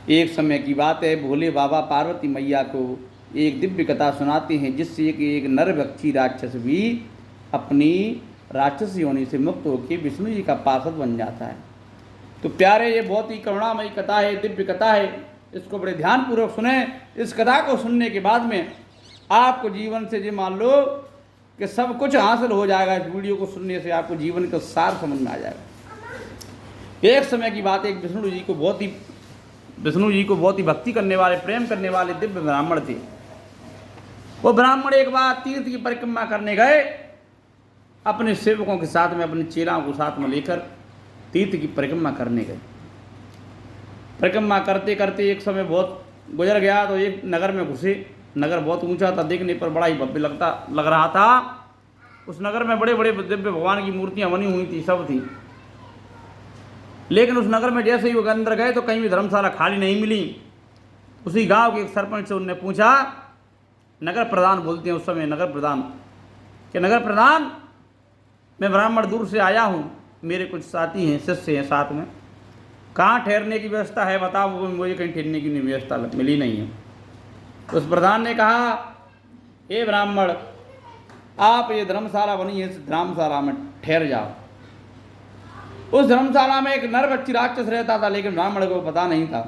एक समय की बात है, भोले बाबा पार्वती मैया को एक दिव्य कथा सुनाते हैं, जिससे कि एक नरभक्षी राक्षस भी अपनी राक्षस योनि से मुक्त होकर विष्णु जी का पार्षद बन जाता है। तो प्यारे, ये बहुत ही करुणामयी कथा है, दिव्य कथा है, इसको बड़े ध्यानपूर्वक सुने। इस कथा को सुनने के बाद में आपको जीवन से ये मान लो कि सब कुछ हासिल हो जाएगा। इस वीडियो को सुनने से आपको जीवन का सार समझ में आ जाएगा। एक समय की बात है, एक विष्णु जी को बहुत ही भक्ति करने वाले, प्रेम करने वाले दिव्य ब्राह्मण थे। वो ब्राह्मण एक बार तीर्थ की परिक्रमा करने गए, अपने सेवकों के साथ में, अपने चेलाओं को साथ में लेकर तीर्थ की परिक्रमा करने गए। परिक्रमा करते करते एक समय बहुत गुजर गया, तो एक नगर में घुसे। नगर बहुत ऊंचा था, देखने पर बड़ा ही भव्य लग रहा था। उस नगर में बड़े बड़े दिव्य भगवान की मूर्तियां बनी हुई थी, सब थी। लेकिन उस नगर में जैसे ही वो अंदर गए तो कहीं भी धर्मशाला खाली नहीं मिली। उसी गांव के एक सरपंच से उनने पूछा, नगर प्रधान बोलते हैं उस समय, नगर प्रधान, कि नगर प्रधान, मैं ब्राह्मण दूर से आया हूँ, मेरे कुछ साथी हैं, शिष्य हैं साथ में, कहाँ ठहरने की व्यवस्था है बताओ। मुझे कहीं ठहरने की व्यवस्था मिली नहीं है। उस प्रधान ने कहा, हे ब्राह्मण, आप ये धर्मशाला बनी है, इस धर्मशाला में ठहर जाओ। उस धर्मशाला में एक नरभक्षी राक्षस रहता था, लेकिन ब्राह्मण को पता नहीं था।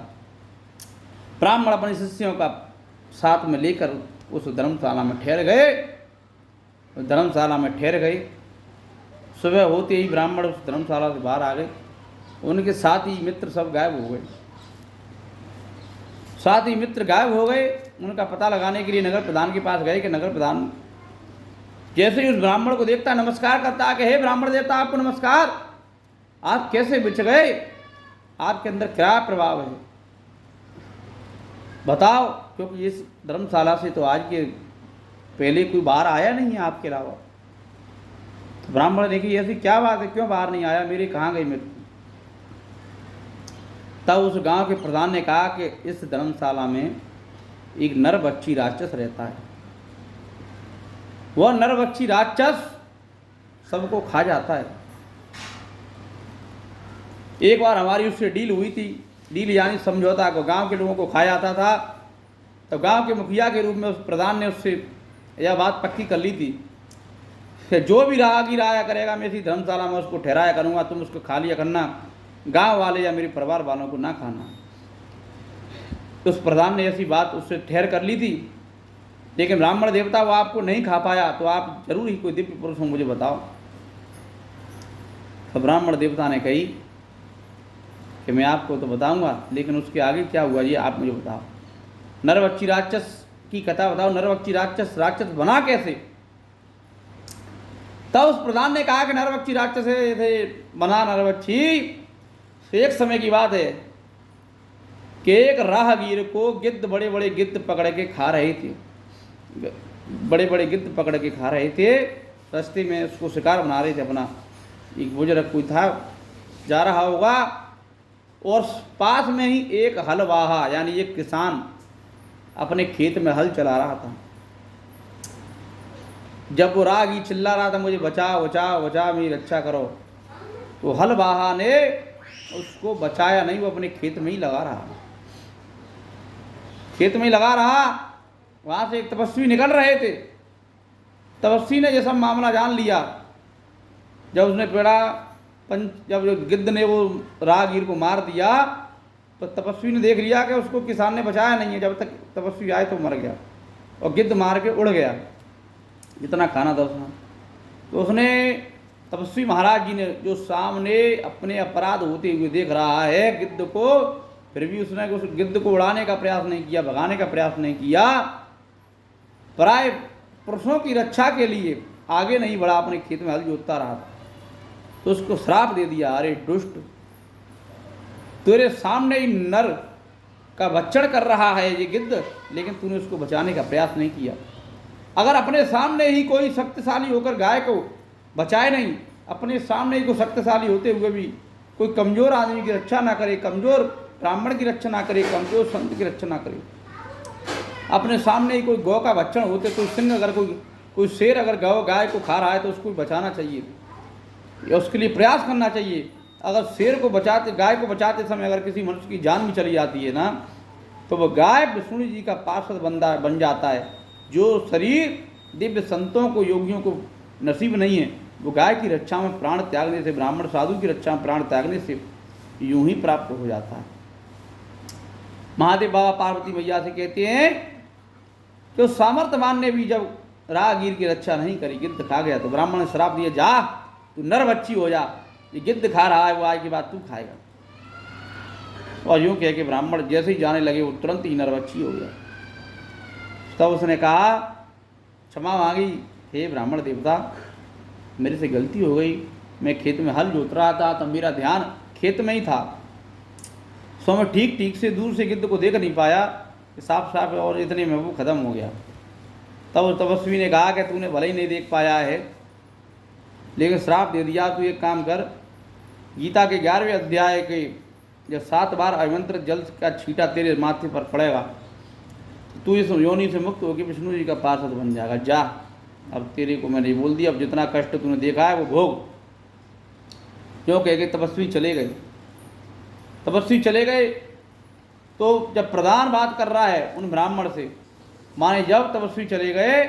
ब्राह्मण अपने शिष्यों का साथ में लेकर उस धर्मशाला में ठहर गए। धर्मशाला में ठहर गए। सुबह होते ही ब्राह्मण उस धर्मशाला से बाहर आ गए। उनके साथी मित्र सब गायब हो गए। साथी मित्र गायब हो गए। उनका पता लगाने के लिए नगर प्रधान के पास गए कि नगर प्रधान जैसे ही उस ब्राह्मण को देखता, नमस्कार करता कि हे ब्राह्मण देवता, आपको नमस्कार, आप कैसे बच गए, आपके अंदर क्या प्रभाव है, बताओ, क्योंकि इस धर्मशाला से तो आज के पहले कोई बाहर आया नहीं है आपके अलावा। तो ब्राह्मण ने कहा, ऐसी क्या बात है, क्यों बाहर नहीं आया, मेरे कहाँ गए मित्र। तब उस गांव के प्रधान ने कहा कि इस धर्मशाला में एक नरभक्षी राक्षस रहता है। वह नरभक्षी राक्षस सबको खा जाता है। एक बार हमारी उससे डील हुई थी, डील यानी समझौता को, गांव के लोगों को खा जाता था। तो गांव के मुखिया के रूप में उस प्रधान ने उससे यह बात पक्की कर ली थी कि जो भी राहगीर आया करेगा, मैं इसी धर्मशाला में उसको ठहराया करूँगा, तुम उसको खा लिया करना, गांव वाले या मेरे परिवार वालों को ना खाना। तो उस प्रधान ने ऐसी बात उससे ठहर कर ली थी। लेकिन ब्राह्मण देवता वो आपको नहीं खा पाया, तो आप जरूर ही कोई दिव्य पुरुष हो, मुझे बताओ। तो ब्राह्मण देवता ने कही कि मैं आपको तो बताऊंगा, लेकिन उसके आगे क्या हुआ ये आप मुझे बताओ। नरभक्षी राक्षस की कथा बताओ, नरभक्षी राक्षस बना कैसे। तब उस प्रधान ने कहा कि नरभक्षी राक्षस थे बना नरभक्षी। एक समय की बात है कि एक राहगीर को गिद्ध, बड़े बड़े गिद्ध पकड़ के खा रहे थे, बड़े बड़े गिद्ध पकड़ के खा रहे थे। रास्ते में उसको शिकार बना रहे थे अपना। एक बुजुर्ग कोई था, जा रहा होगा, और पास में ही एक हलवाहा यानी एक किसान अपने खेत में हल चला रहा था। जब वो रागी चिल्ला रहा था, मुझे बचाओ बचाओ बचाओ, मेरी रक्षा करो, तो हलवाहा ने उसको बचाया नहीं, वो अपने खेत में ही लगा रहा। खेत में ही लगा रहा। वहाँ से एक तपस्वी निकल रहे थे। तपस्वी ने ये सब मामला जान लिया। जब उसने जब गिद्ध ने वो राहगीर को मार दिया, तो तपस्वी ने देख लिया कि उसको किसान ने बचाया नहीं है। जब तक तपस्वी आए तो मर गया, और गिद्ध मार के उड़ गया जितना खाना था उसने। तो उसने, तपस्वी महाराज जी ने, जो सामने अपने अपराध होते हुए देख रहा है गिद्ध को, फिर भी उसने उस गिद्ध को उड़ाने का प्रयास नहीं किया, भगाने का प्रयास नहीं किया, पराये पुरुषों की रक्षा के लिए आगे नहीं बढ़ा, अपने खेत में हल जोतता रहा। तो उसको श्राप दे दिया, अरे दुष्ट, तेरे सामने ही नर का भक्षण कर रहा है ये गिद्ध, लेकिन तूने उसको बचाने का प्रयास नहीं किया। अगर अपने सामने ही कोई शक्तिशाली होकर गाय को बचाए नहीं, अपने सामने ही कोई शक्तिशाली होते हुए भी कोई कमज़ोर आदमी की रक्षा ना करे, कमज़ोर ब्राह्मण की रक्षा ना करे, कमज़ोर संत की रक्षा ना करे, अपने सामने ही कोई गौ का भक्षण होते, कोई सिंह अगर कोई शेर अगर गाय को खा रहा है तो उसको बचाना चाहिए, या उसके लिए प्रयास करना चाहिए। अगर शेर को बचाते, गाय को बचाते समय अगर किसी मनुष्य की जान भी चली जाती है ना, तो वह गाय विष्णु जी का पार्षद बन जाता है। जो शरीर दिव्य संतों को, योगियों को नसीब नहीं है, वो गाय की रक्षा में प्राण त्यागने से, ब्राह्मण साधु की रक्षा में प्राण त्यागने से यूं ही प्राप्त हो जाता है। महादेव बाबा पार्वती मैया से कहते हैं कि उस सामर्थ्यवान ने भी जब राहगीर की रक्षा नहीं करी, गिद्ध खा गया, तो ब्राह्मण ने श्राप दिया, जा तू नर बच्ची हो जा, ये गिद्ध खा रहा है, वो आज के बाद तू खाएगा। और यूं कह के ब्राह्मण जैसे ही जाने लगे, वो तुरंत ही नर बच्ची हो गया। तब उसने कहा, क्षमा मांगी, हे ब्राह्मण देवता, मेरे से गलती हो गई, मैं खेत में हल जोत रहा था, तब मेरा ध्यान खेत में ही था, सो मैं ठीक से दूर से गिद्ध को देख नहीं पाया, साफ साफ, और इतने में वो खत्म हो गया। तब उस तपस्वी ने कहा कि तूने भले ही नहीं देख पाया है, लेकिन श्राप दे दिया, तू एक काम कर, गीता के 11वें अध्याय के जब 7 बार अभिमंत्रित जल का छींटा तेरे माथे पर पड़ेगा, तो तू इस योनि से मुक्त होकर विष्णु जी का पार्षद बन जाएगा। जा, अब तेरे को मैंने बोल दिया, अब जितना कष्ट तूने देखा है वो भोग। क्यों कह के तपस्वी चले गए। तपस्वी चले गए तो जब प्रधान बात कर रहा है उन ब्राह्मण से, माने जब तपस्वी चले गए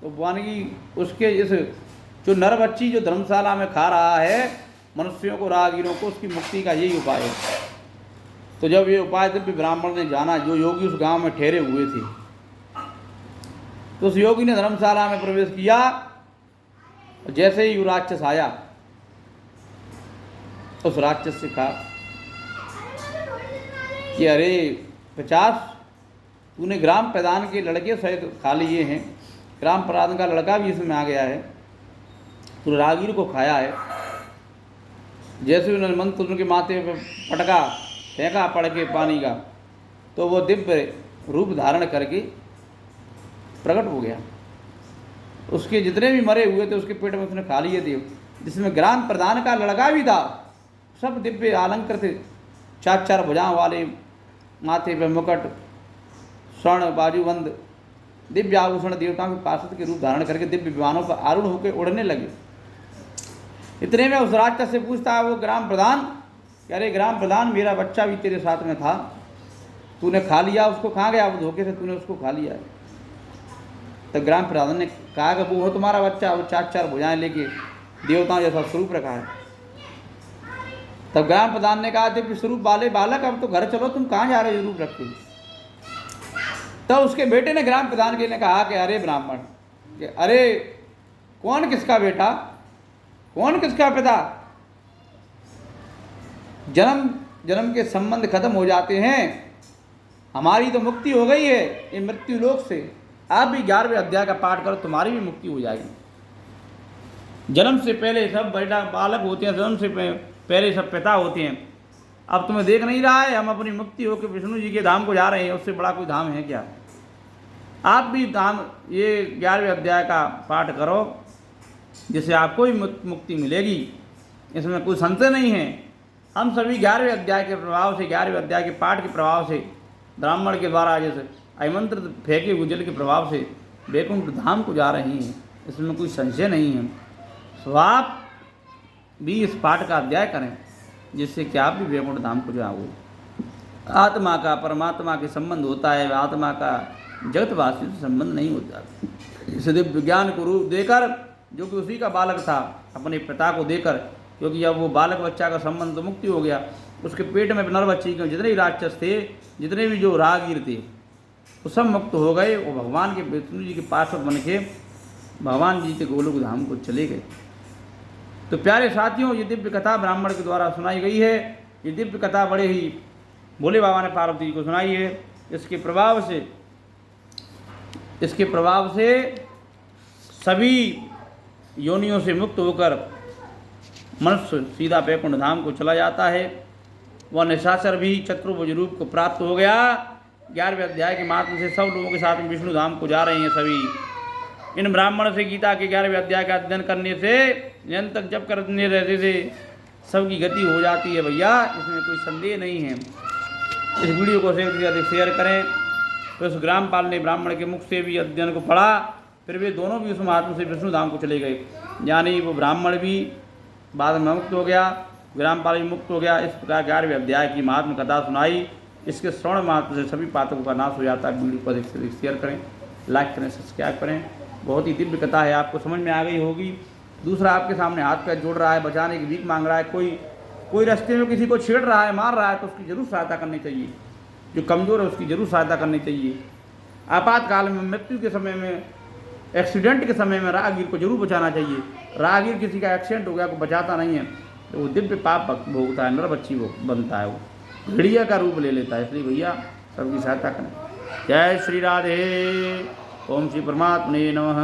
तो माने कि उसके इस जो नर बच्ची जो धर्मशाला में खा रहा है मनुष्यों को, राहगीरों को, उसकी मुक्ति का यही उपाय है। तो जब ये उपाय दिव्य ब्राह्मण ने जाना, जो योगी उस गांव में ठहरे हुए थे, तो उस योगी ने धर्मशाला में प्रवेश किया। जैसे ही वो राक्षस आया, उस राक्षस से कहा कि अरे 50 तूने ग्राम प्रधान के लड़के शायद खा लिए हैं, ग्राम प्रधान का लड़का भी इसमें आ गया है, तूने राहगीर को खाया है। जैसे उन्होंने मंत्र उनके माथे पर पटका, फेंका पड़ के पानी का, तो वो दिव्य रूप धारण करके प्रकट हो गया। उसके जितने भी मरे हुए थे उसके पेट में उसने खा लिए थे, जिसमें ग्राम प्रधान का लड़का भी था। सब दिव्य अलंकृत थे, 4 भुजाओं वाले, माथे पे मुकुट, स्वर्ण बाजूबंद, दिव्य आभूषण, देवताओं के पार्षद के रूप धारण करके दिव्य विमानों पर आरूढ़ होकर उड़ने लगे। इतने में उस राक्षस से पूछता है वो ग्राम प्रधान कि अरे ग्राम प्रधान, मेरा बच्चा भी तेरे साथ में था, तूने खा लिया उसको, कहाँ गया वो, धोखे से तूने उसको खा लिया है। तब ग्राम प्रधान ने कहा कि वो हो तुम्हारा बच्चा, वो 4 भुजाएं लेके देवताओं जैसा स्वरूप रखा है। तब ग्राम प्रधान ने कहा, दिव्य स्वरूप वाले बालक, अब तो घर चलो, तुम कहाँ जा रहे हो रूप रख के। तब उसके बेटे ने ग्राम प्रधान के ने कहा कि अरे ब्राह्मण, कि अरे कौन किसका बेटा, कौन किसका पिता, जन्म जन्म के संबंध खत्म हो जाते हैं, हमारी तो मुक्ति हो गई है ये मृत्यु लोक से, आप भी 11वें अध्याय का पाठ करो, तुम्हारी भी मुक्ति हो जाएगी। जन्म से पहले सब बेटा बालक होते हैं, जन्म से पहले सब पिता होते हैं। अब तुम्हें देख नहीं रहा है, हम अपनी मुक्ति होकर विष्णु जी के धाम को जा रहे हैं, उससे बड़ा कोई धाम है क्या। आप भी धाम ये 11वें अध्याय का पाठ करो, जिससे आपको ही मुक्ति मिलेगी, इसमें कोई संशय नहीं है। हम सभी 11वें अध्याय के प्रभाव से, 11वें अध्याय के पाठ के प्रभाव से, ब्राह्मण के द्वारा जैसे आमंत्रित फेंके हुए जल के प्रभाव से वैकुंठ धाम को जा रही हैं, इसमें कोई संशय नहीं है। सो आप भी इस पाठ का अध्याय करें, जिससे कि आप भी वैकुंठ धाम को जाओगे। आत्मा का परमात्मा के संबंध होता है, आत्मा का जगतवासी से संबंध नहीं होता। इस दिव्य ज्ञान को रूप देकर, जो कि उसी का बालक था, अपने पिता को देकर, क्योंकि जब वो बालक बच्चा का संबंध तो मुक्ति हो गया, उसके पेट में नर बच्ची के जितने भी राक्षस थे, जितने भी जो राहगीर थे, वो सब मुक्त हो गए। वो भगवान के, विष्णु जी के पार्षद बन के भगवान जी के गोलोक धाम को चले गए। तो प्यारे साथियों, ये दिव्य कथा ब्राह्मण के द्वारा सुनाई गई है। ये दिव्य कथा बड़े ही भोले बाबा ने पार्वती जी को सुनाई है। इसके प्रभाव से सभी योनियों से मुक्त होकर मनुष्य सीधा वैकुंठ धाम को चला जाता है। वह निशाचर भी चतुर्भुज रूप को प्राप्त हो गया। 11वें अध्याय के माध्यम से सब लोगों के साथ में विष्णु धाम को जा रहे हैं सभी। इन ब्राह्मण से गीता के 11वें अध्याय का अध्ययन करने से, निरंतर जप करने रहते थे, सबकी गति हो जाती है भैया, इसमें कोई संदेह नहीं है। इस वीडियो को अधिक शेयर करें। तो उस ग्रामपाल ने ब्राह्मण के मुख से भी अध्ययन को पढ़ा, फिर वे दोनों भी उस महात्मा से विष्णु धाम को चले गए। यानी वो ब्राह्मण भी बाद में मुक्त हो गया विरामपाल मुक्त हो गया। इस प्रकार 11वें अध्याय की महात्म कथा सुनाई। इसके श्रवण मात्र से सभी पातकों का नाश हो जाता है। वीडियो को अधिक से अधिक शेयर करें, लाइक करें, सब्सक्राइब करें। बहुत ही दिव्य कथा है, आपको समझ में आ गई होगी। दूसरा आपके सामने हाथ पैर जोड़ रहा है, बचाने की भीख मांग रहा है, कोई रास्ते में किसी को छेड़ रहा है, मार रहा है, तो उसकी जरूर सहायता करनी चाहिए। जो कमज़ोर है उसकी जरूर सहायता करनी चाहिए। आपातकाल में, मृत्यु के समय में, एक्सीडेंट के समय में राहगीर को जरूर बचाना चाहिए। राहगीर किसी का एक्सीडेंट हो गया को बचाता नहीं है तो वो दिव्य पाप भोगता है, नरबच्ची वो बनता है, वो भेड़िया का रूप ले लेता है। इसलिए भैया सबकी सहायता करें। जय श्री राधे। ओम श्री परमात्मने नमः।